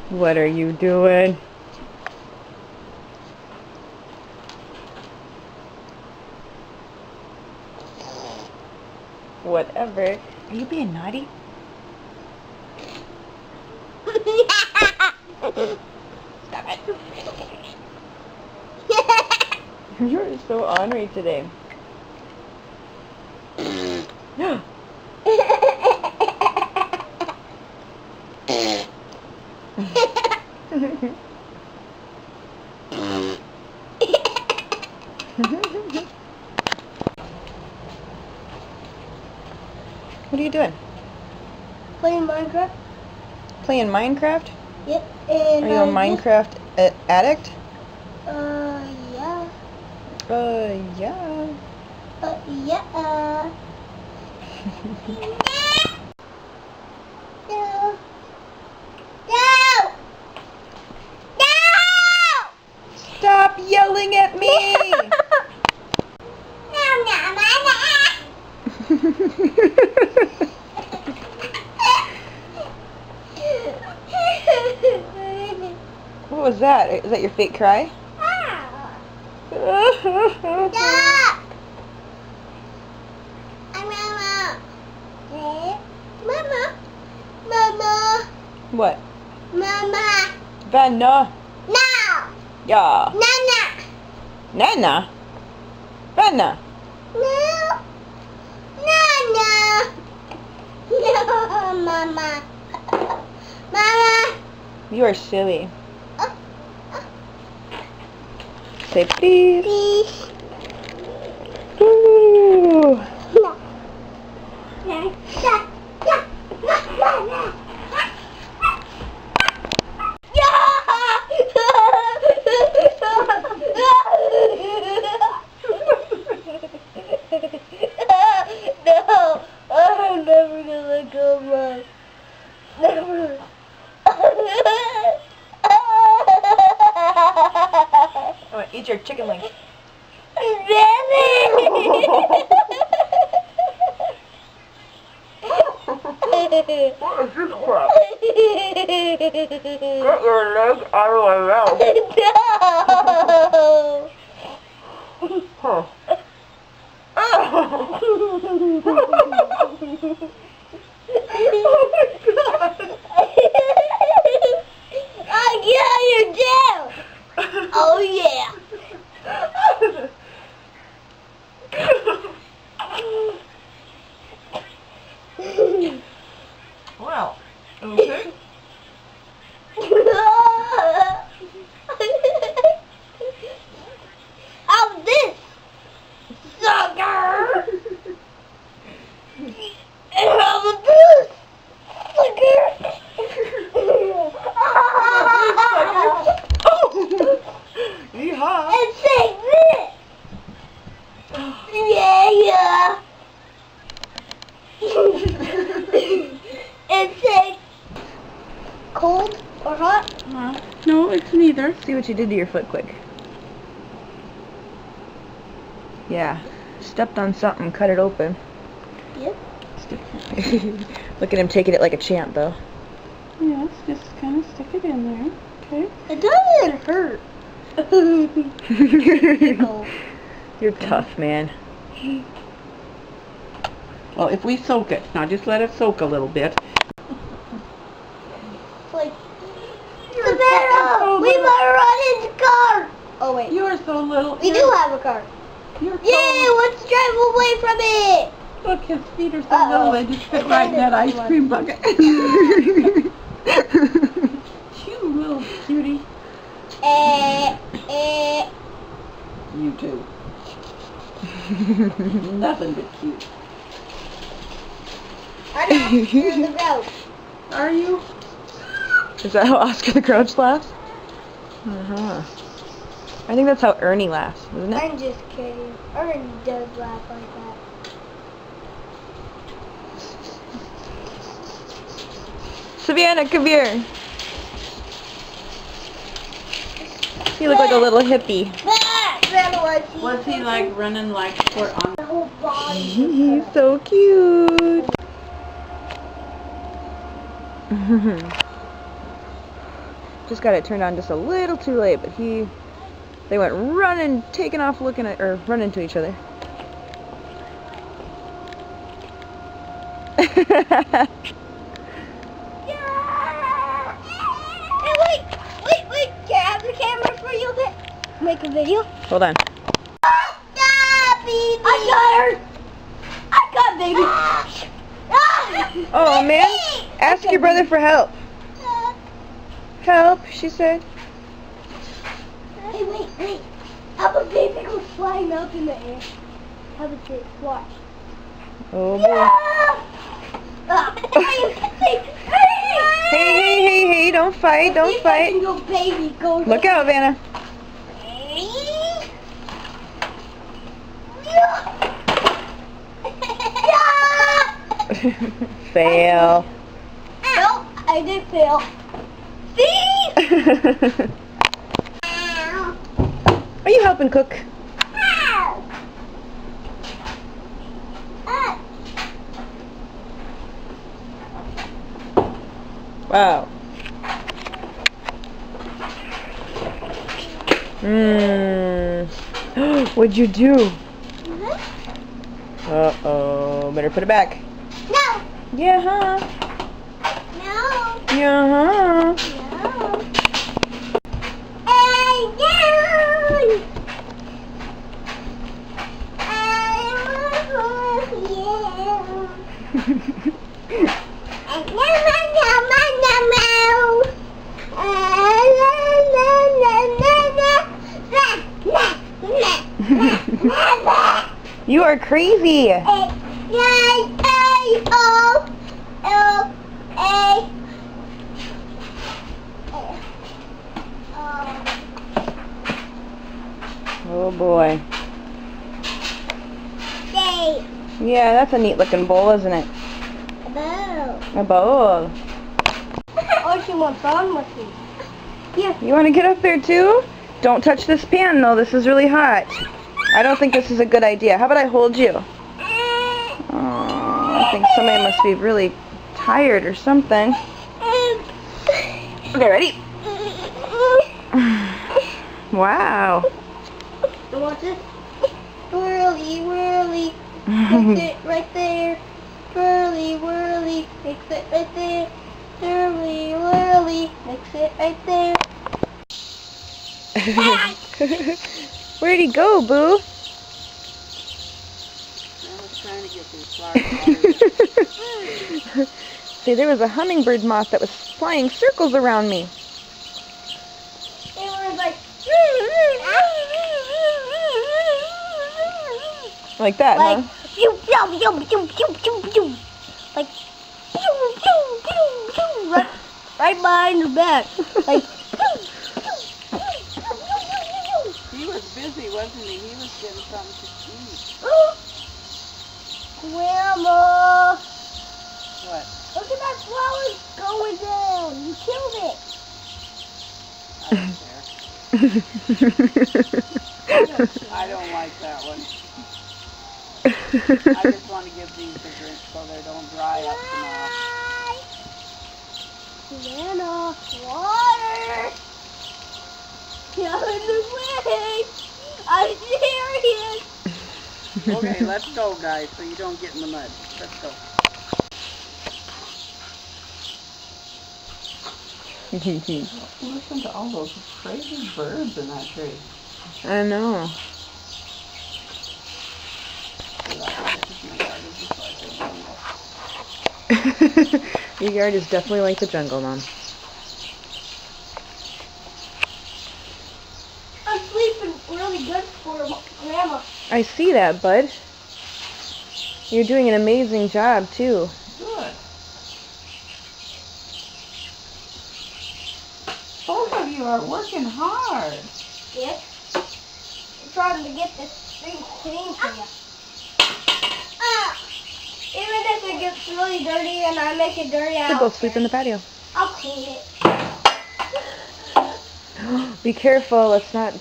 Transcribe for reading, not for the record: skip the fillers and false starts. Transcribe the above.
What are you doing? Whatever. Are you being naughty? Stop it. You're so ornery today. What are you doing? Playing Minecraft. Playing Minecraft? Yep. And are you a Minecraft addict? Yeah. Yeah. Yeah. No. Stop yelling at me! What was that? Is that your fake cry? Stop! Mama. What? Mama. Vanna. No. Yeah. Nana. Nana? Vanna. No. Nana. No, Mama. Mama. You are silly. Say please. Please. Ooh. No. No. No, I'm never gonna let go of mine. Never. I'm gonna eat your chicken wings. What is this crap? Get your leg out of my mouth. No. Huh. Oh yeah, you're down. Oh yeah. Well, okay. How's this, sucker? And how about this, sucker? Yeehaw. And take this. Yeah. And take cold or hot? No, it's neither. See what you did to your foot quick. Yeah. Stepped on something, cut it open. Yep. Look at him taking it like a champ, though. Yes, just kind of stick it in there. Okay. It doesn't hurt. You're tough, man. Well, if we soak it, now just let it soak a little bit. Like, Savannah, we might run his car. Oh wait, You're so little. we do have a car. You're so Yay! Let's drive away from it. Look, his feet are so Uh-oh. little, they just fit right in that ice cream bucket. You little cutie. You too. Nothing but cute. I'm Oscar the Roach. Are you? Is that how Oscar the Grouch laughs? Uh-huh. I think that's how Ernie laughs, isn't it? I'm just kidding. Ernie does laugh like that. Savannah, come here. You look like a little hippie. Was he like running like for on? The whole body. He's so cute. Just got it turned on just a little too late, but they went running, taking off, looking at, or running to each other. Hey, wait. Can I have the camera for you a bit? Make a video. Hold on. Baby. I got her. I got baby. Oh man, ask your brother for help. Help, she said. Hey, wait. How about baby goes flying up in the air? How about this? Watch. Oh boy. Hey, don't fight, don't fight. Look out, Vanna. Fail. Nope, I did fail. See? Are you helping cook? Wow. What'd you do? Uh-oh. Better put it back. No. Yeah, huh? No. Yeah, huh? No. Hey, down. You are crazy. Oh boy. Yeah, that's a neat looking bowl, isn't it? A bowl. Oh, she wants on with me. Here. You want to get up there too? Don't touch this pan though, this is really hot. I don't think this is a good idea. How about I hold you? Oh, I think somebody must be really tired or something. Okay, ready? Wow. You want this? Whirly. Mix it right there. Whirly. Mix it right there. Whirly. Mix it right there. Where'd he go, Boo? I was trying to get these flowers. See, there was a hummingbird moth that was flying circles around me. It was like... Like that, like, huh? pew, pew, pew, pew, pew, pew, pew. Like, pew, pew, pew, pew. Right behind your back. Like, He was busy, wasn't he? He was getting something to eat. Grandma, What? look at that flower going down. You killed it. I don't like that one. I just want to give these a drink so they don't dry up tomorrow. Grandma, water. Get out of the way. I'm serious. Okay, let's go, guys, so you don't get in the mud. Let's go. Listen to all those crazy birds in that tree. I know. Your yard is definitely like the jungle, Mom. I'm sleeping really good for Grandma. I see that, bud. You're doing an amazing job, too. Good. Both of you are working hard. Yep. I'm trying to get this thing clean for you. Even if it gets really dirty and I make it dirty, Should go sleep in the patio. I'll clean it. Be careful, let's not